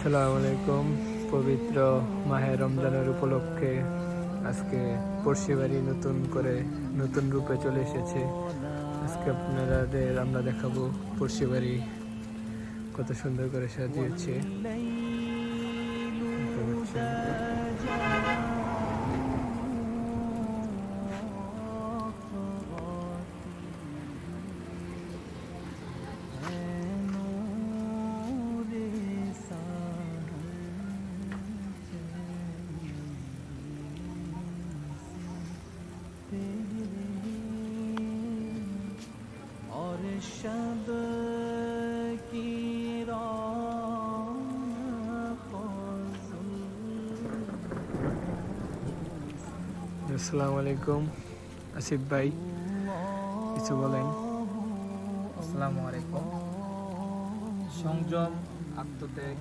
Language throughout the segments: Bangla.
আসসালামু আলাইকুম। পবিত্র মাহে রমজানের উপলক্ষে আজকে পড়শিবাড়ি নতুন রূপে চলে এসেছে। আজকে আপনাদের আমরা দেখাবো পড়শিবাড়ি কত সুন্দর করে সাজিয়েছে। দেখতে পাচ্ছেন। और शब की আসসালামু আলাইকুম। আসিফ ভাই কিছু বলেন। আসসালামু আলাইকুম। সংযম, আত্মত্যাগ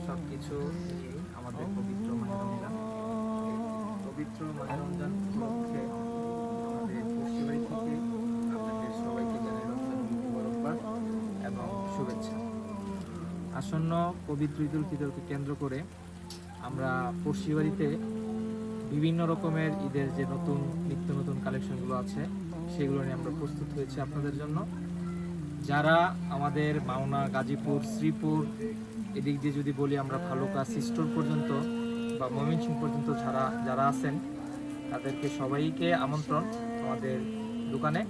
সবকিছু নিয়েই আমাদের পবিত্র মাহে রমজান। পবিত্র মাহে রমজান উপলক্ষে আমাদের পশ্চিমবাড়ি থেকে আপনাদের সবাইকে জানাই রমজান মুবারকবাদ এবং শুভেচ্ছা। আসন্ন পবিত্র ঈদুল ফিতরকে কেন্দ্র করে আমরা পশ্চিমবাড়িতে বিভিন্ন রকমের ঈদের যে নিত্য নতুন কালেকশনগুলো আছে সেগুলো নিয়ে আমরা প্রস্তুত হয়েছি আপনাদের জন্য। যারা আমাদের মাওনা, গাজীপুর, শ্রীপুর এদিক দিয়ে যদি বলি আমরা ভালুকা সিস্টোর পর্যন্ত বা ময়মনসিংহ পর্যন্ত যারা আছেন তাদেরকে সবাইকে আমন্ত্রণ আমাদের দোকানে।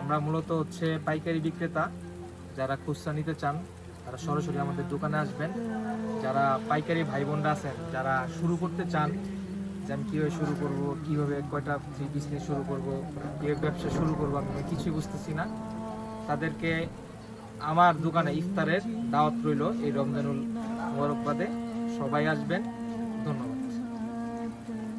আমরা মূলত পাইকারি বিক্রেতা। যারা খুচরা নিতে চান তারা সরাসরি আমাদের দোকানে আসবেন। যারা পাইকারি ভাই বোনরা আছেন, যারা শুরু করতে চান যে আমি কীভাবে শুরু করবো, কীভাবে কয়টা বিজনেস শুরু করবো, কীভাবে ব্যবসা শুরু করবো, আমি কিছুই বুঝতেছি না, তাদেরকে আমার দোকানে ইফতারের দাওয়াত রইল এই রমজানুল মুবারকবাদে। সবাই আসবেন। ধন্যবাদ।